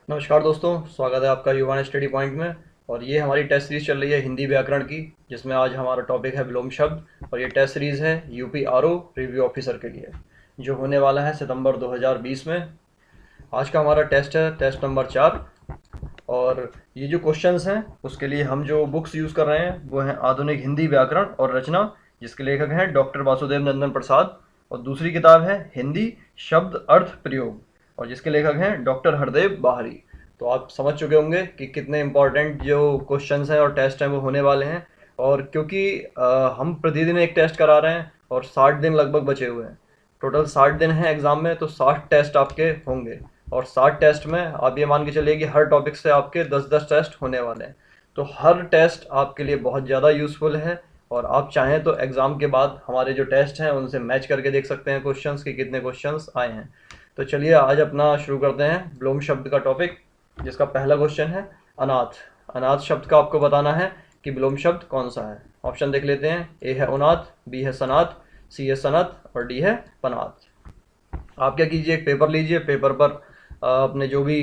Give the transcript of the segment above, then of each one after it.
नमस्कार दोस्तों, स्वागत है आपका युवा स्टडी पॉइंट में। और ये हमारी टेस्ट सीरीज चल रही है हिंदी व्याकरण की, जिसमें आज हमारा टॉपिक है विलोम शब्द। और ये टेस्ट सीरीज है यूपी आरओ रिव्यू ऑफिसर के लिए, जो होने वाला है सितंबर 2020 में। आज का हमारा टेस्ट है टेस्ट नंबर 4। और ये जो क्वेश्चंस हैं उसके लिए हम जो बुक्स यूज़ कर रहे हैं वो हैं आधुनिक हिंदी व्याकरण और रचना, जिसके लेखक हैं डॉक्टर वासुदेव नंदन प्रसाद। और दूसरी किताब है हिंदी शब्द अर्थ प्रयोग, और जिसके लेखक हैं डॉक्टर हरदेव बाहरी। तो आप समझ चुके होंगे कि कितने इंपॉर्टेंट जो क्वेश्चंस हैं और टेस्ट हैं वो होने वाले हैं। और क्योंकि हम प्रतिदिन एक टेस्ट करा रहे हैं और 60 दिन लगभग बचे हुए हैं, टोटल 60 दिन हैं एग्ज़ाम में, तो 60 टेस्ट आपके होंगे। और 60 टेस्ट में आप ये मान के चलिए कि हर टॉपिक से आपके 10-10 टेस्ट होने वाले हैं। तो हर टेस्ट आपके लिए बहुत ज़्यादा यूज़फुल है। और आप चाहें तो एग्ज़ाम के बाद हमारे जो टेस्ट हैं उनसे मैच करके देख सकते हैं क्वेश्चंस कि कितने क्वेश्चंस आए हैं। तो चलिए आज अपना शुरू करते हैं विलोम शब्द का टॉपिक, जिसका पहला क्वेश्चन है अनाथ। अनाथ शब्द का आपको बताना है कि विलोम शब्द कौन सा है। ऑप्शन देख लेते हैं। ए है उनाथ, बी है सनाथ, सी है सनत और डी है पनाथ। आप क्या कीजिए, एक पेपर लीजिए, पेपर पर अपने जो भी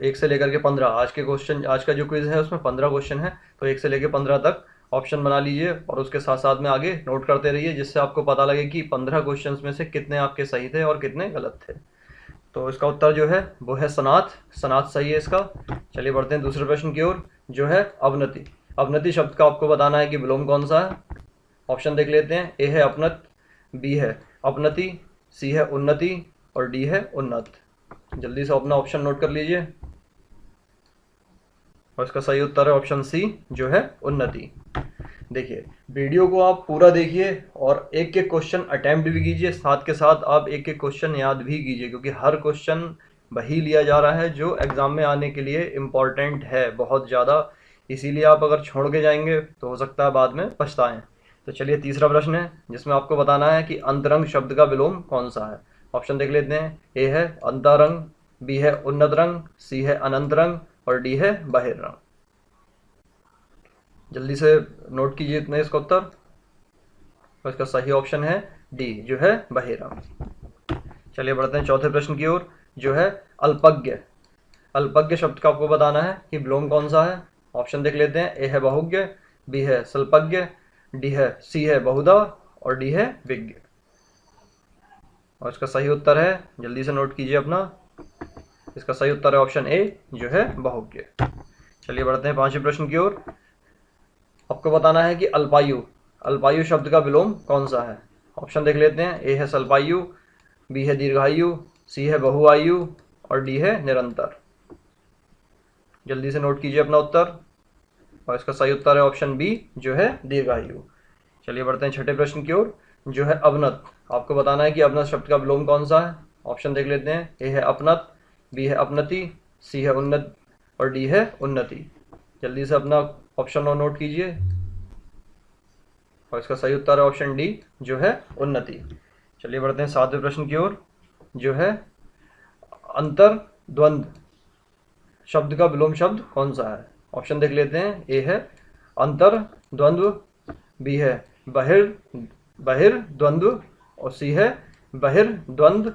1 से लेकर के 15, आज के क्वेश्चन, आज का जो क्विज है उसमें 15 क्वेश्चन है, तो 1 से लेकर 15 तक ऑप्शन बना लीजिए और उसके साथ साथ में आगे नोट करते रहिए, जिससे आपको पता लगे कि 15 क्वेश्चंस में से कितने आपके सही थे और कितने गलत थे। तो इसका उत्तर जो है वो है सनाथ। सनाथ सही है इसका। चलिए बढ़ते हैं दूसरे प्रश्न की ओर, जो है अवनति। अवनति शब्द का आपको बताना है कि विलोम कौन सा है। ऑप्शन देख लेते हैं। ए है अपनत, बी है अपनति, सी है उन्नति और डी है उन्नत। जल्दी से अपना ऑप्शन नोट कर लीजिए। और इसका सही उत्तर है ऑप्शन सी, जो है उन्नति। देखिए, वीडियो को आप पूरा देखिए और एक एक क्वेश्चन अटेम्प्ट भी कीजिए, साथ के साथ आप एक एक क्वेश्चन याद भी कीजिए, क्योंकि हर क्वेश्चन वही लिया जा रहा है जो एग्ज़ाम में आने के लिए इम्पॉर्टेंट है बहुत ज़्यादा। इसीलिए आप अगर छोड़ के जाएंगे तो हो सकता है बाद में पछताएं। तो चलिए तीसरा प्रश्न है, जिसमें आपको बताना है कि अंतरंग शब्द का विलोम कौन सा है। ऑप्शन देख लेते हैं। ए है अंतरंग, बी है उन्नत रंग, सी है अनंत रंग और डी है बहिर्रंग। जल्दी से नोट कीजिए इतने इसका उत्तर। और इसका सही ऑप्शन है डी, जो है बहिरंग। चलिए बढ़ते हैं चौथे प्रश्न की ओर, जो है अल्पज्ञ। अल्पज्ञ शब्द का आपको बताना है कि विलोम कौन सा है। ऑप्शन देख लेते हैं। ए है बहुज्ञ, बी है स्वल्पज्ञ, डी है सी है बहुधा और डी है विज्ञ। और इसका सही उत्तर है, जल्दी से नोट कीजिए अपना, इसका सही उत्तर है ऑप्शन ए, जो है बहुज्ञ। चलिए बढ़ते हैं पांचवें प्रश्न की ओर। आपको बताना है कि अल्पायु, अल्पायु शब्द का विलोम कौन सा है। ऑप्शन देख लेते हैं। ए है स्वल्पायु, बी है दीर्घायु, सी है बहुआयु और डी है निरंतर। जल्दी से नोट कीजिए अपना उत्तर। और इसका सही उत्तर है ऑप्शन बी, जो है दीर्घायु। चलिए बढ़ते हैं छठे प्रश्न की ओर, जो है अवनत। आपको बताना है कि अवनत शब्द का विलोम कौन सा है। ऑप्शन देख लेते हैं। ए है अपनत, बी है अपनति, सी है उन्नत और डी है उन्नति। जल्दी से अपना ऑप्शन और नोट कीजिए। और इसका सही उत्तर है ऑप्शन डी, जो है उन्नति। चलिए बढ़ते हैं सातवें प्रश्न की ओर, जो है अंतर द्वंद्व शब्द का विलोम शब्द कौन सा है। ऑप्शन देख लेते हैं। ए है अंतर द्वंद्व, बी है बहिर बहिर्द्वंद्व और सी है बहिर्द्वंद्व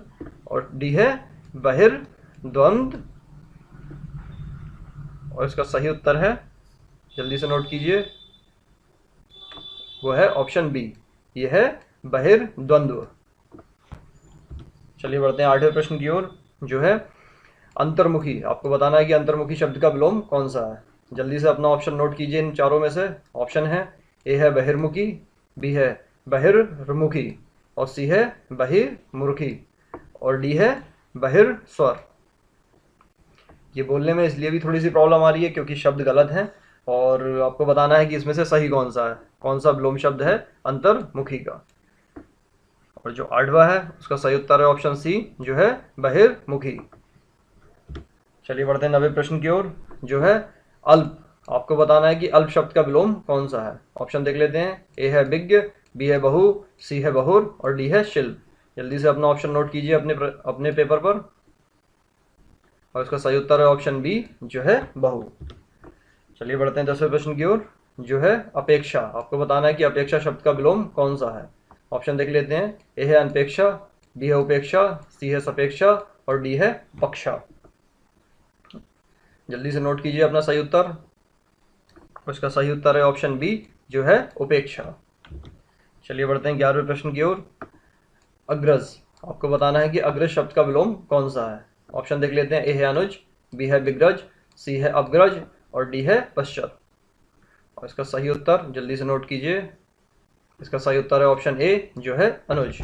और डी है बहिर्द्वंद्व। और इसका सही उत्तर है, जल्दी से नोट कीजिए, वो है ऑप्शन बी, ये है बहिर्द्वंद्व। चलिए बढ़ते हैं आठवें प्रश्न की ओर, जो है अंतर्मुखी। आपको बताना है कि अंतर्मुखी शब्द का विलोम कौन सा है। जल्दी से अपना ऑप्शन नोट कीजिए इन चारों में से। ऑप्शन है। ए है बहिर्मुखी, बी है बहिर्मुखी और सी है बहिर्मुखी और डी है बहिर्स्वर। ये बोलने में इसलिए भी थोड़ी सी प्रॉब्लम आ रही है क्योंकि शब्द गलत हैं, और आपको बताना है कि इसमें से सही कौन सा है, कौन सा विलोम शब्द है अंतर्मुखी का। और जो आठवां है उसका सही उत्तर है ऑप्शन सी, जो है बहिर्मुखी। चलिए बढ़ते हैं 90वें प्रश्न की ओर, जो है अल्प। आपको बताना है कि अल्प शब्द का विलोम कौन सा है। ऑप्शन देख लेते हैं। ए है विज्ञ, बी है बहु, सी है बहुर और डी है शिल्प। जल्दी से अपना ऑप्शन नोट कीजिए अपने पेपर पर। और इसका सही उत्तर है ऑप्शन बी, जो है बहु। चलिए बढ़ते हैं 10वें प्रश्न की ओर, जो है अपेक्षा। आपको बताना है कि अपेक्षा शब्द का विलोम कौन सा है। ऑप्शन देख लेते हैं। ए है अनपेक्षा, बी है उपेक्षा, सी है सपेक्षा और डी है पक्षा। जल्दी से नोट कीजिए अपना सही उत्तर। उसका सही उत्तर है ऑप्शन बी, जो है उपेक्षा। चलिए बढ़ते हैं 11वें प्रश्न की ओर। अग्रज, आपको बताना है कि अग्रज शब्द का विलोम कौन सा है। ऑप्शन देख लेते हैं। ए है अनुज, बी है विग्रज, सी है अपग्रज और डी है पश्चात। और इसका सही उत्तर जल्दी से नोट कीजिए। इसका सही उत्तर है ऑप्शन ए, जो है अनुज।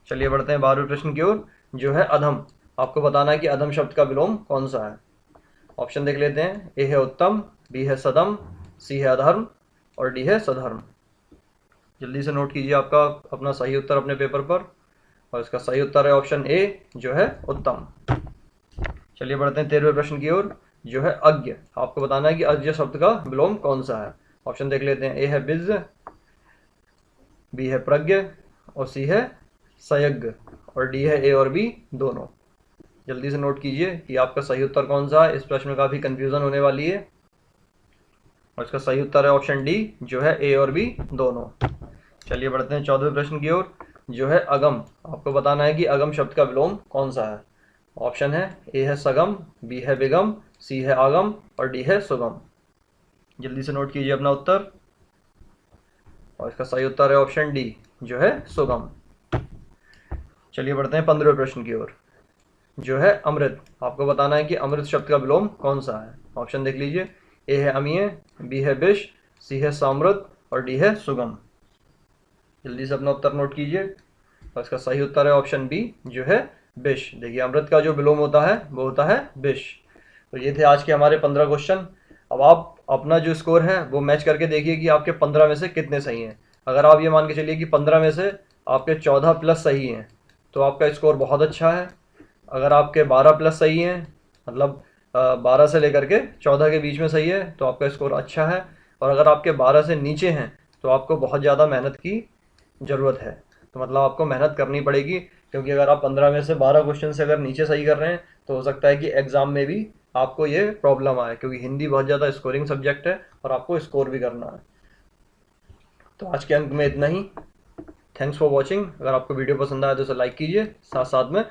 चलिए बढ़ते हैं 12वें प्रश्न की ओर, जो है अधम। आपको बताना है कि अधम शब्द का विलोम कौन सा है। ऑप्शन देख लेते हैं। ए है उत्तम, बी है सदम, सी है अधर्म और डी है सधर्म। जल्दी से नोट कीजिए आपका अपना सही उत्तर अपने पेपर पर। और इसका सही उत्तर है ऑप्शन ए, जो है उत्तम। चलिए बढ़ते हैं 13वें प्रश्न की ओर, जो है अज्ञ। आपको बताना है कि अज्ञ शब्द का विलोम कौन सा है। ऑप्शन देख लेते हैं। ए है बिज, बी है प्रज्ञ और सी है संयज्ञ और डी है ए और बी दोनों। जल्दी से नोट कीजिए कि आपका सही उत्तर कौन सा है। इस प्रश्न में काफ़ी कंफ्यूजन होने वाली है। और इसका सही उत्तर है ऑप्शन डी, जो है ए और बी दोनों। चलिए बढ़ते हैं 14वें प्रश्न की ओर, जो है अगम। आपको बताना है कि अगम शब्द का विलोम कौन सा है। ऑप्शन है। ए है सगम, बी है विगम, सी है आगम और डी है सुगम। जल्दी से नोट कीजिए अपना उत्तर। और इसका सही उत्तर है ऑप्शन डी, जो है सुगम। चलिए बढ़ते हैं 15वें प्रश्न की ओर, जो है अमृत। आपको बताना है कि अमृत शब्द का विलोम कौन सा है। ऑप्शन देख लीजिए। ए है अमीय, बी है विष, सी है सामृत और डी है सुगम। जल्दी से अपना उत्तर नोट कीजिए। और इसका सही उत्तर है ऑप्शन बी, जो है विष। देखिए अमृत का जो विलोम होता है वो होता है विष। तो ये थे आज के हमारे 15 क्वेश्चन। अब आप अपना जो स्कोर है वो मैच करके देखिए कि आपके 15 में से कितने सही हैं। अगर आप ये मान के चलिए कि 15 में से आपके 14 प्लस सही हैं तो आपका स्कोर बहुत अच्छा है। अगर आपके 12 प्लस सही हैं, मतलब 12 से लेकर के 14 के बीच में सही है, तो आपका स्कोर अच्छा है। और अगर आपके 12 से नीचे हैं तो आपको बहुत ज़्यादा मेहनत की ज़रूरत है। तो मतलब आपको मेहनत करनी पड़ेगी, क्योंकि अगर आप 15 में से 12 क्वेश्चन से अगर नीचे सही कर रहे हैं तो हो सकता है कि एग्ज़ाम में भी आपको ये प्रॉब्लम आए, क्योंकि हिंदी बहुत ज़्यादा स्कोरिंग सब्जेक्ट है और आपको स्कोर भी करना है। तो आज के अंक में इतना ही। Thanks for watching. अगर आपको वीडियो पसंद आया तो इसे लाइक कीजिए, साथ साथ में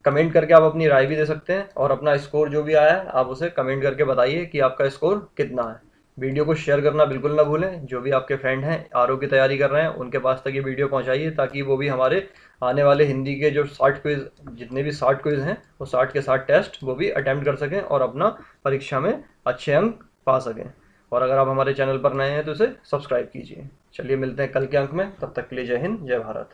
कमेंट करके आप अपनी राय भी दे सकते हैं और अपना स्कोर जो भी आया है आप उसे कमेंट करके बताइए कि आपका स्कोर कितना है। वीडियो को शेयर करना बिल्कुल ना भूलें। जो भी आपके फ्रेंड हैं आरओ की तैयारी कर रहे हैं उनके पास तक ये वीडियो पहुंचाइए, ताकि वो भी हमारे आने वाले हिंदी के जो 60 क्विज, जितने भी 60 क्विज हैं वो 60 के 60 टेस्ट वो भी अटैम्प्ट कर सकें और अपना परीक्षा में अच्छे अंक पा सकें। और अगर आप हमारे चैनल पर नए हैं तो इसे सब्सक्राइब कीजिए। चलिए मिलते हैं कल के अंक में, तब तक के लिए जय हिंद, जय भारत।